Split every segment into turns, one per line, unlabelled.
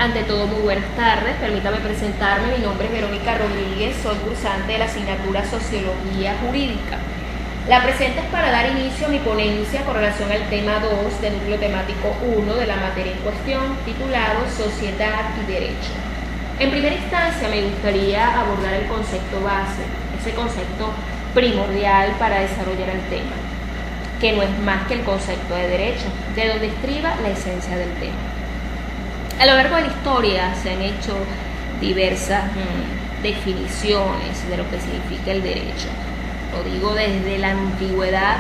Ante todo, muy buenas tardes. Permítame presentarme. Mi nombre es Verónica Rodríguez, soy cursante de la asignatura Sociología Jurídica. La presente es para dar inicio a mi ponencia con relación al tema 2 del núcleo temático 1 de la materia en cuestión, titulado Sociedad y Derecho. En primera instancia, me gustaría abordar el concepto base, ese concepto primordial para desarrollar el tema, que no es más que el concepto de derecho, de donde estriba la esencia del tema. A lo largo de la historia se han hecho diversas definiciones de lo que significa el derecho. Lo digo desde la antigüedad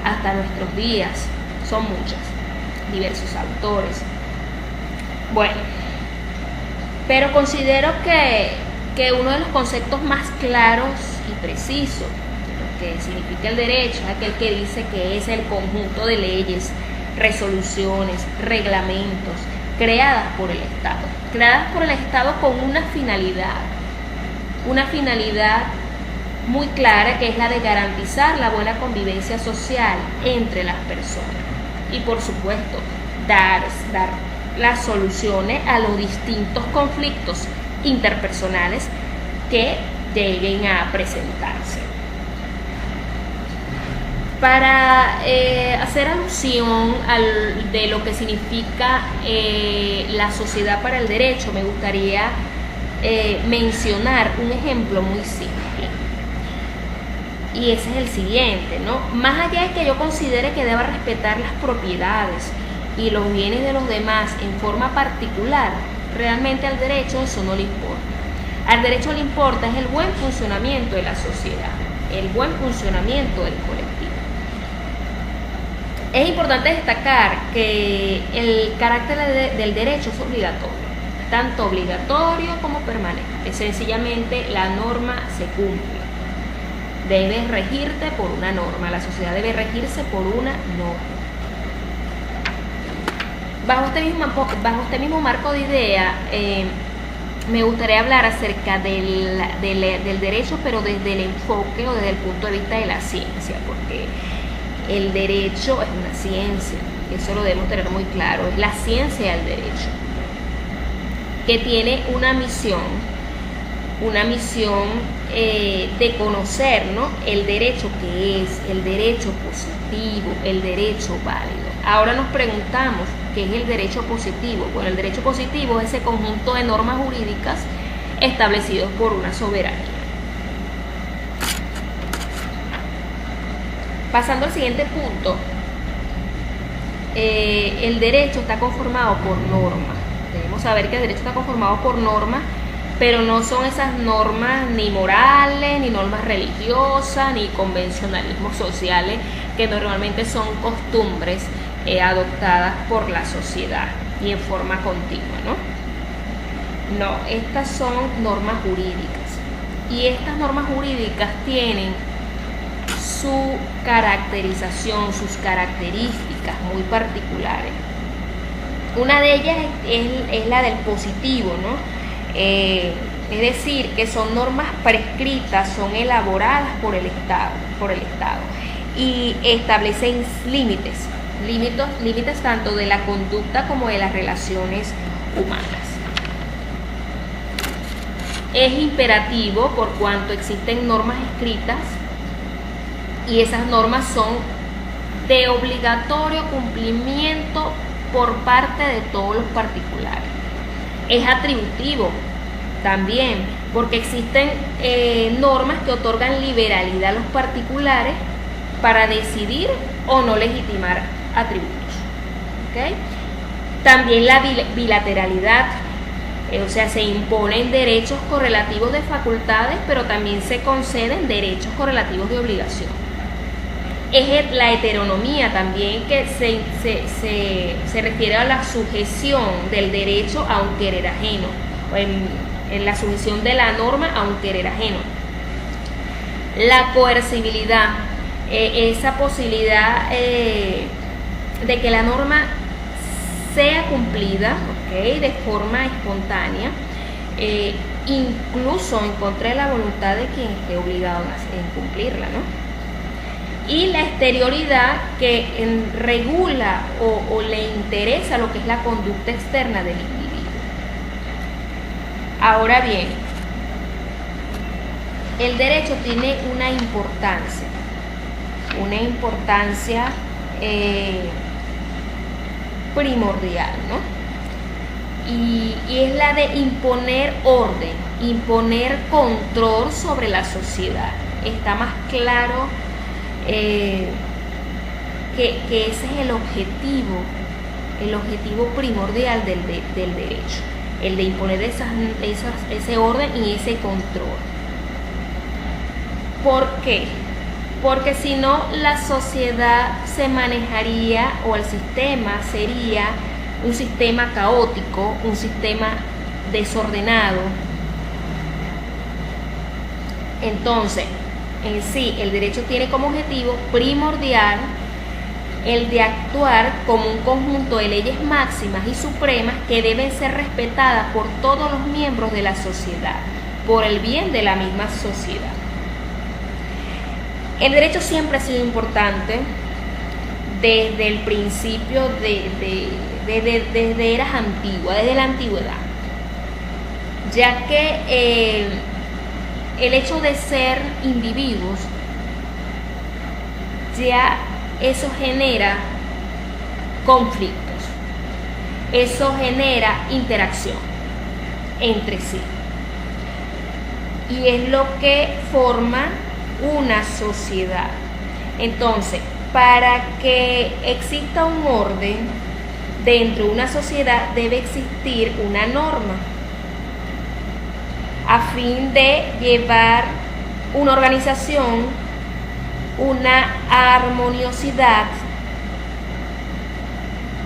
hasta nuestros días. Son muchas, diversos autores. Bueno, pero considero que uno de los conceptos más claros y precisos de lo que significa el derecho es aquel que dice que es el conjunto de leyes, resoluciones, reglamentos, creadas por el Estado con una finalidad muy clara, que es la de garantizar la buena convivencia social entre las personas y, por supuesto, dar las soluciones a los distintos conflictos interpersonales que lleguen a presentarse. Para hacer alusión de lo que significa la sociedad para el derecho, me gustaría mencionar un ejemplo muy simple. Y ese es el siguiente, ¿no? Más allá de que yo considere que deba respetar las propiedades y los bienes de los demás en forma particular, realmente al derecho eso no le importa. Al derecho le importa es el buen funcionamiento de la sociedad, el buen funcionamiento del colectivo. Es importante destacar que el carácter del derecho es obligatorio, tanto obligatorio como permanente. Sencillamente la norma se cumple. Debes regirte por una norma, la sociedad debe regirse por una norma. Bajo este mismo marco de idea, me gustaría hablar acerca del derecho, pero desde el enfoque o desde el punto de vista de la ciencia, porque el derecho es una ciencia, eso lo debemos tener muy claro, es la ciencia del derecho, que tiene una misión de conocer, ¿no?, el derecho que es, el derecho positivo, el derecho válido. Ahora nos preguntamos, ¿qué es el derecho positivo? Bueno, el derecho positivo es ese conjunto de normas jurídicas establecidos por una soberanía. Pasando al siguiente punto, el derecho está conformado por normas. Debemos saber que el derecho está conformado por normas, pero no son esas normas ni morales, ni normas religiosas, ni convencionalismos sociales, que normalmente son costumbres adoptadas por la sociedad y en forma continua, ¿no? No, estas son normas jurídicas, y estas normas jurídicas tienen su caracterización, sus características muy particulares. Una de ellas es la del positivo, ¿no? Es decir, que son normas prescritas, son elaboradas por el Estado y establecen límites tanto de la conducta como de las relaciones humanas. Es imperativo por cuanto existen normas escritas y esas normas son de obligatorio cumplimiento por parte de todos los particulares. Es atributivo también, porque existen normas que otorgan liberalidad a los particulares para decidir o no legitimar atributos. ¿Okay? También la bilateralidad, o sea, se imponen derechos correlativos de facultades, pero también se conceden derechos correlativos de obligación. Es la heteronomía también, que se refiere a la sujeción del derecho a un querer ajeno, o en la sujeción de la norma a un querer ajeno. La coercibilidad, esa posibilidad de que la norma sea cumplida, ¿okay?, de forma espontánea, incluso en contra de la voluntad de quien esté obligado a cumplirla, ¿no? Y la exterioridad, que regula o le interesa lo que es la conducta externa del individuo. Ahora bien, el derecho tiene una importancia primordial, ¿no? Y es la de imponer orden, imponer control sobre la sociedad. Está más claro que ese es el objetivo primordial del derecho, el de imponer ese orden y ese control. ¿Por qué? Porque si no, la sociedad se manejaría, o el sistema sería un sistema caótico, un sistema desordenado. Entonces, en sí, el derecho tiene como objetivo primordial el de actuar como un conjunto de leyes máximas y supremas que deben ser respetadas por todos los miembros de la sociedad, por el bien de la misma sociedad. El derecho siempre ha sido importante desde el principio, desde eras antiguas, desde la antigüedad, ya que el hecho de ser individuos, ya eso genera conflictos, eso genera interacción entre sí, y es lo que forma una sociedad. Entonces, para que exista un orden dentro de una sociedad, debe existir una norma a fin de llevar una organización, una armoniosidad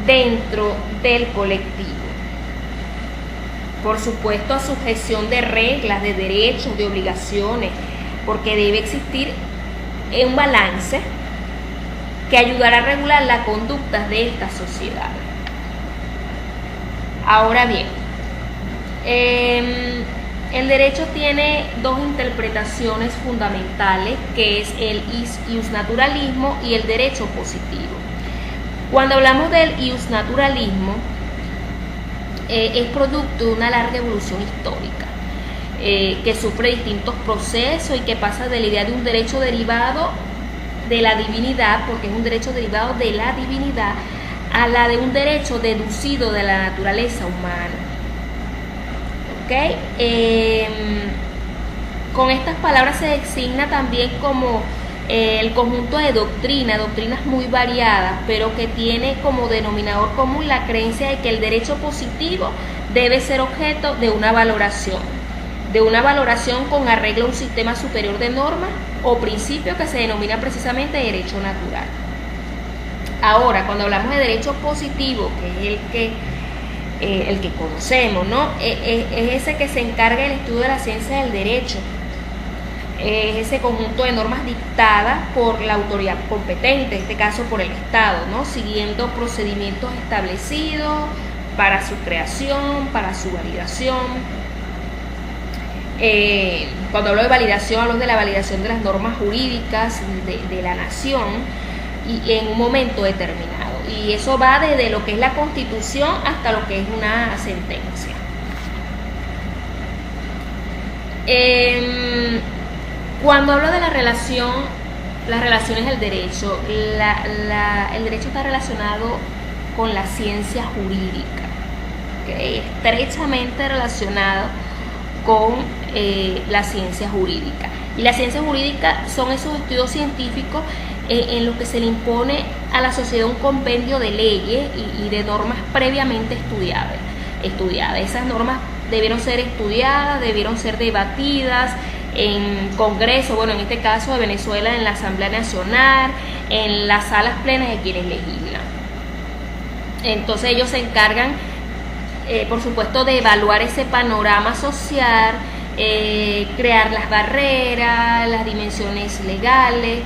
dentro del colectivo. Por supuesto, a sujeción de reglas, de derechos, de obligaciones, porque debe existir un balance que ayudará a regular la conducta de esta sociedad. Ahora bien, el derecho tiene dos interpretaciones fundamentales, que es el iusnaturalismo y el derecho positivo. Cuando hablamos del iusnaturalismo, es producto de una larga evolución histórica, que sufre distintos procesos y que pasa de la idea de un derecho derivado de la divinidad, porque es un derecho derivado de la divinidad, a la de un derecho deducido de la naturaleza humana. ¿Okay? Con estas palabras se designa también como el conjunto de doctrinas muy variadas, pero que tiene como denominador común la creencia de que el derecho positivo debe ser objeto de una valoración con arreglo a un sistema superior de normas o principios que se denomina precisamente derecho natural. Ahora, cuando hablamos de derecho positivo, que es el que conocemos, ¿no? Es ese que se encarga del estudio de la ciencia del derecho. Es ese conjunto de normas dictadas por la autoridad competente, en este caso por el Estado, ¿no? Siguiendo procedimientos establecidos para su creación, para su validación. Cuando hablo de validación, hablo de la validación de las normas jurídicas de la nación y en un momento determinado. Y eso va desde lo que es la Constitución hasta lo que es una sentencia. Cuando hablo de las relaciones del derecho, el derecho está relacionado con la ciencia jurídica, ¿okay? Estrechamente relacionado con la ciencia jurídica. Y la ciencia jurídica son esos estudios científicos en los que se le impone a la sociedad un compendio de leyes y de normas previamente estudiadas. Esas normas debieron ser estudiadas, debieron ser debatidas en Congreso, bueno, en este caso de Venezuela, en la Asamblea Nacional, en las salas plenas de quienes legislan. Entonces ellos se encargan, por supuesto, de evaluar ese panorama social, crear las barreras, las dimensiones legales,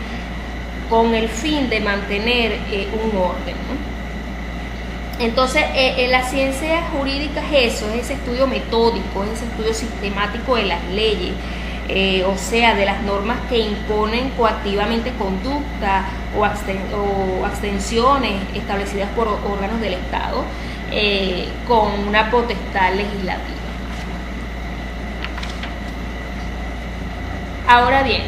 con el fin de mantener un orden, ¿no? Entonces, la ciencia jurídica es eso, es ese estudio metódico, es ese estudio sistemático de las leyes, o sea, de las normas que imponen coactivamente conducta o abstenciones establecidas por órganos del Estado con una potestad legislativa. Ahora bien,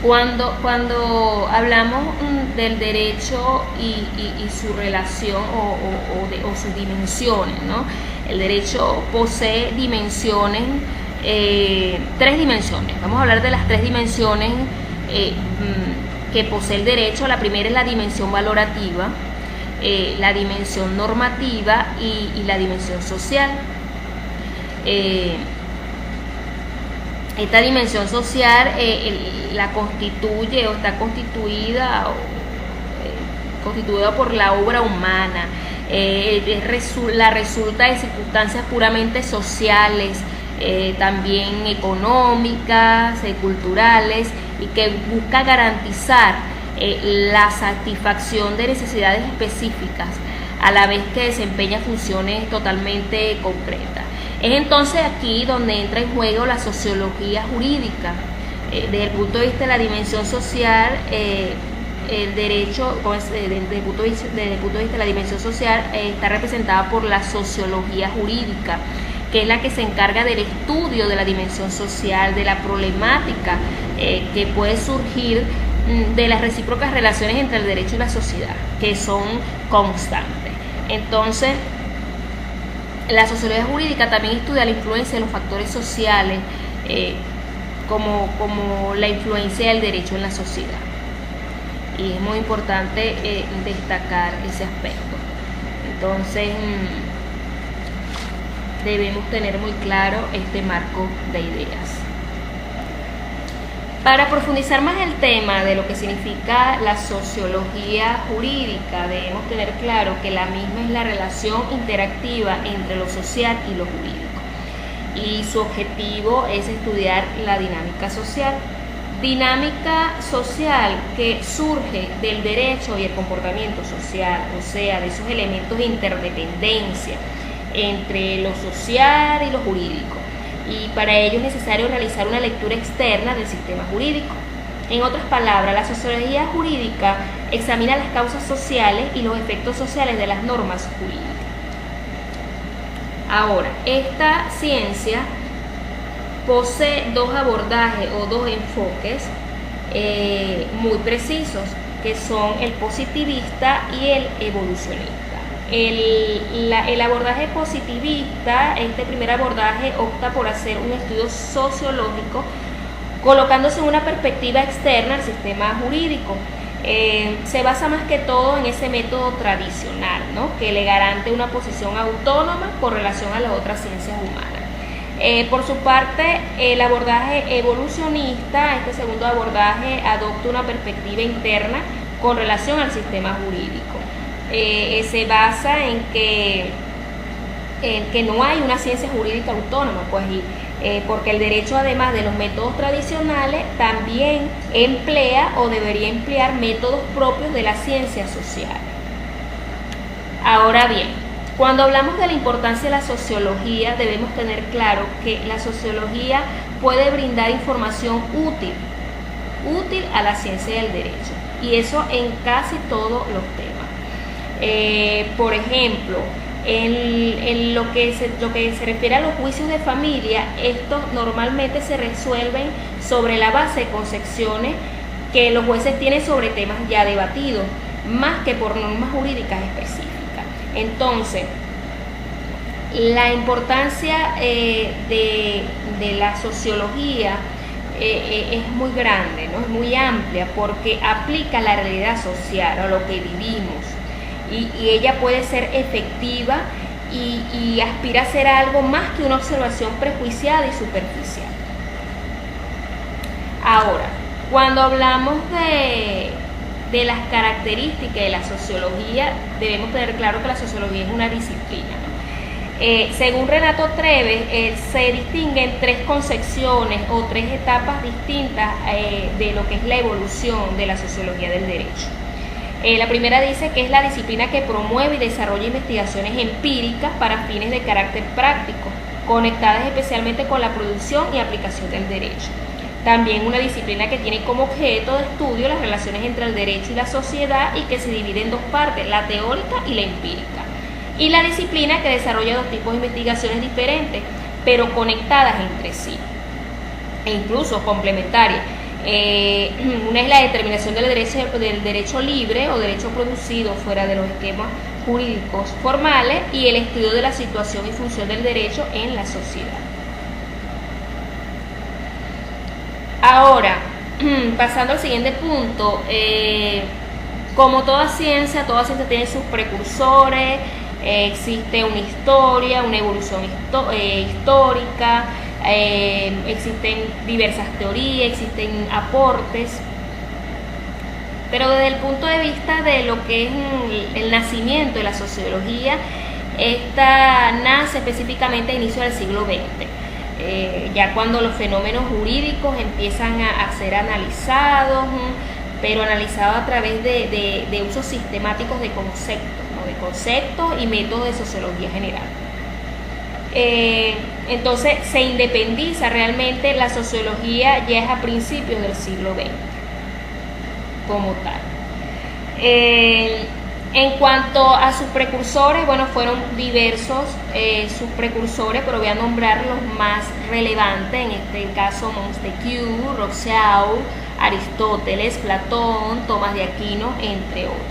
cuando hablamos del derecho y su relación o sus dimensiones, ¿no? El derecho posee dimensiones, tres dimensiones. Vamos a hablar de las tres dimensiones que posee el derecho. La primera es la dimensión valorativa, la dimensión normativa y la dimensión social. Esta dimensión social la constituye o está constituida por la obra humana, la resulta de circunstancias puramente sociales, también económicas, culturales, y que busca garantizar la satisfacción de necesidades específicas a la vez que desempeña funciones totalmente concretas. Es entonces aquí donde entra en juego la sociología jurídica. Desde el punto de vista de la dimensión social, el derecho, desde el punto de vista de la dimensión social, está representada por la sociología jurídica, que es la que se encarga del estudio de la dimensión social, de la problemática que puede surgir de las recíprocas relaciones entre el derecho y la sociedad, que son constantes. Entonces, la sociología jurídica también estudia la influencia de los factores sociales, como la influencia del derecho en la sociedad. Y es muy importante destacar ese aspecto. Entonces, debemos tener muy claro este marco de ideas. Para profundizar más el tema de lo que significa la sociología jurídica, debemos tener claro que la misma es la relación interactiva entre lo social y lo jurídico. Y su objetivo es estudiar la dinámica social. Dinámica social que surge del derecho y el comportamiento social, o sea, de esos elementos de interdependencia entre lo social y lo jurídico. Y para ello es necesario realizar una lectura externa del sistema jurídico. En otras palabras, la sociología jurídica examina las causas sociales y los efectos sociales de las normas jurídicas. Ahora, esta ciencia posee dos abordajes o dos enfoques muy precisos, que son el positivista y el evolucionista. El abordaje positivista, este primer abordaje, opta por hacer un estudio sociológico colocándose en una perspectiva externa al sistema jurídico. Se basa más que todo en ese método tradicional, ¿no?, que le garante una posición autónoma con relación a las otras ciencias humanas. Por su parte, el abordaje evolucionista, este segundo abordaje, adopta una perspectiva interna con relación al sistema jurídico. Se basa en que no hay una ciencia jurídica autónoma, pues, porque el derecho, además de los métodos tradicionales, también emplea o debería emplear métodos propios de la ciencia social. Ahora bien, cuando hablamos de la importancia de la sociología, debemos tener claro que la sociología puede brindar información útil a la ciencia del derecho, y eso en casi todos los temas. Por ejemplo, en lo que se refiere a los juicios de familia, estos normalmente se resuelven sobre la base de concepciones que los jueces tienen sobre temas ya debatidos, más que por normas jurídicas específicas. Entonces, la importancia de la sociología es muy grande, ¿no?, es muy amplia, porque aplica la realidad social a lo que vivimos. Y ella puede ser efectiva y aspira a ser algo más que una observación prejuiciada y superficial. Ahora, cuando hablamos de las características de la sociología, debemos tener claro que la sociología es una disciplina, ¿no? Según Renato Treves, se distinguen tres concepciones o tres etapas distintas de lo que es la evolución de la sociología del derecho. La primera dice que es la disciplina que promueve y desarrolla investigaciones empíricas para fines de carácter práctico, conectadas especialmente con la producción y aplicación del derecho. También una disciplina que tiene como objeto de estudio las relaciones entre el derecho y la sociedad y que se divide en dos partes, la teórica y la empírica. Y la disciplina que desarrolla dos tipos de investigaciones diferentes, pero conectadas entre sí. e incluso complementarias. Una es la determinación del derecho libre o derecho producido fuera de los esquemas jurídicos formales y el estudio de la situación y función del derecho en la sociedad. Ahora, pasando al siguiente punto, como toda ciencia tiene sus precursores, existe una historia, una evolución histórica, existen diversas teorías, existen aportes, pero desde el punto de vista de lo que es el nacimiento de la sociología, esta nace específicamente a inicio del siglo XX, ya cuando los fenómenos jurídicos empiezan a ser analizados, pero analizados a través de usos sistemáticos de conceptos, ¿no? De conceptos y métodos de sociología general. Entonces se independiza realmente la sociología ya es a principios del siglo XX como tal. En cuanto a sus precursores, bueno, fueron diversos sus precursores, pero voy a nombrar los más relevantes, en este caso Montesquieu, Rousseau, Aristóteles, Platón, Tomás de Aquino, entre otros.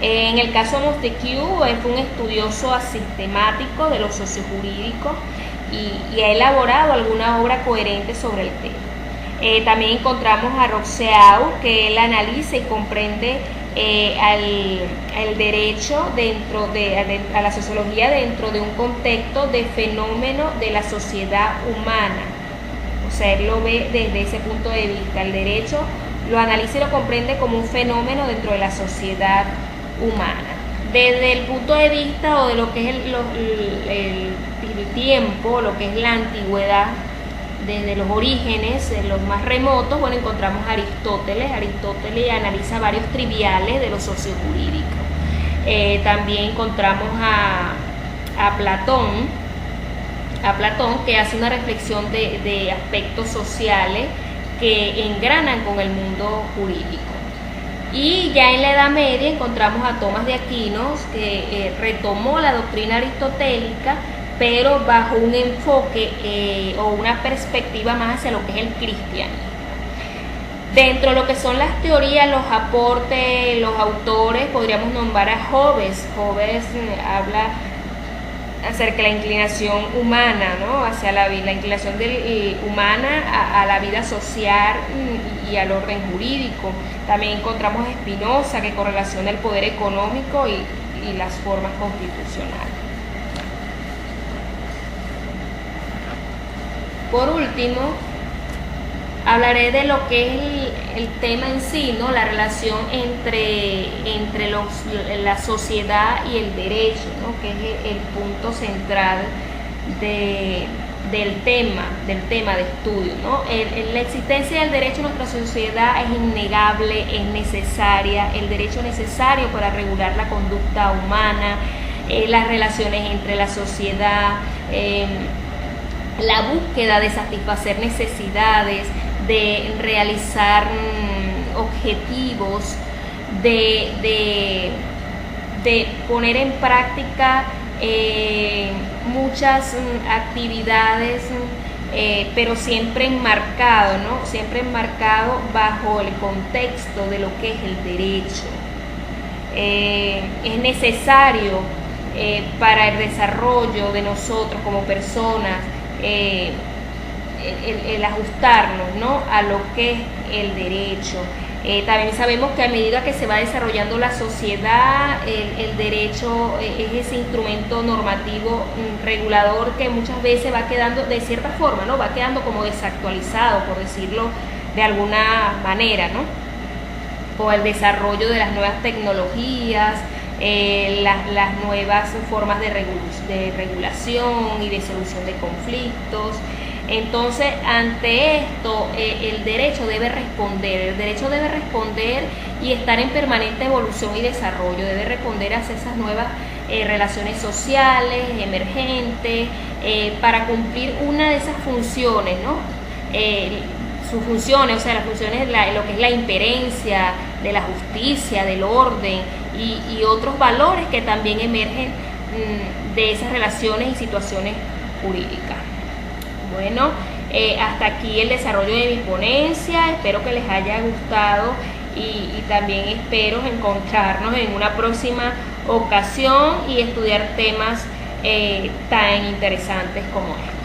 En el caso de Montesquieu, fue un estudioso sistemático de lo sociojurídico y ha elaborado alguna obra coherente sobre el tema. También encontramos a Rousseau, que él analiza y comprende al derecho a la sociología dentro de un contexto de fenómeno de la sociedad humana. O sea, él lo ve desde ese punto de vista. El derecho lo analiza y lo comprende como un fenómeno dentro de la sociedad humana. Desde el punto de vista o de lo que es el tiempo, lo que es la antigüedad, desde los orígenes, los más remotos, bueno, encontramos a Aristóteles. Aristóteles analiza varios triviales de lo sociojurídico. También encontramos a Platón, que hace una reflexión de aspectos sociales que engranan con el mundo jurídico. Y ya en la Edad Media encontramos a Tomás de Aquino, que retomó la doctrina aristotélica, pero bajo un enfoque o una perspectiva más hacia lo que es el cristianismo. Dentro de lo que son las teorías, los aportes, los autores, podríamos nombrar a Hobbes. Hobbes habla acerca de la inclinación humana, ¿no? Hacia la inclinación humana a la vida social y al orden jurídico. También encontramos a Spinoza, que correlaciona el poder económico y las formas constitucionales. Por último, hablaré de lo que es el tema en sí, ¿no? La relación entre la sociedad y el derecho, ¿no? Que es el punto central del tema de estudio, ¿no? La existencia del derecho en nuestra sociedad es innegable, es necesaria. El derecho es necesario para regular la conducta humana, las relaciones entre la sociedad, la búsqueda de satisfacer necesidades, de realizar objetivos, de poner en práctica muchas actividades, pero siempre enmarcado, ¿no? Siempre enmarcado bajo el contexto de lo que es el derecho. Es necesario para el desarrollo de nosotros como personas, el ajustarnos, ¿no? A lo que es el derecho. También sabemos que a medida que se va desarrollando la sociedad, el derecho es ese instrumento normativo regulador que muchas veces va quedando, de cierta forma, ¿no? Va quedando como desactualizado, por decirlo de alguna manera, ¿no? Por el desarrollo de las nuevas tecnologías, las nuevas formas de regulación y de solución de conflictos. Entonces, ante esto, el derecho debe responder y estar en permanente evolución y desarrollo, debe responder a esas nuevas relaciones sociales, emergentes, para cumplir una de esas funciones, ¿no? Sus funciones, o sea, las funciones de lo que es la imperencia, de la justicia, del orden y otros valores que también emergen de esas relaciones y situaciones jurídicas. Bueno, hasta aquí el desarrollo de mi ponencia, espero que les haya gustado y también espero encontrarnos en una próxima ocasión y estudiar temas tan interesantes como este.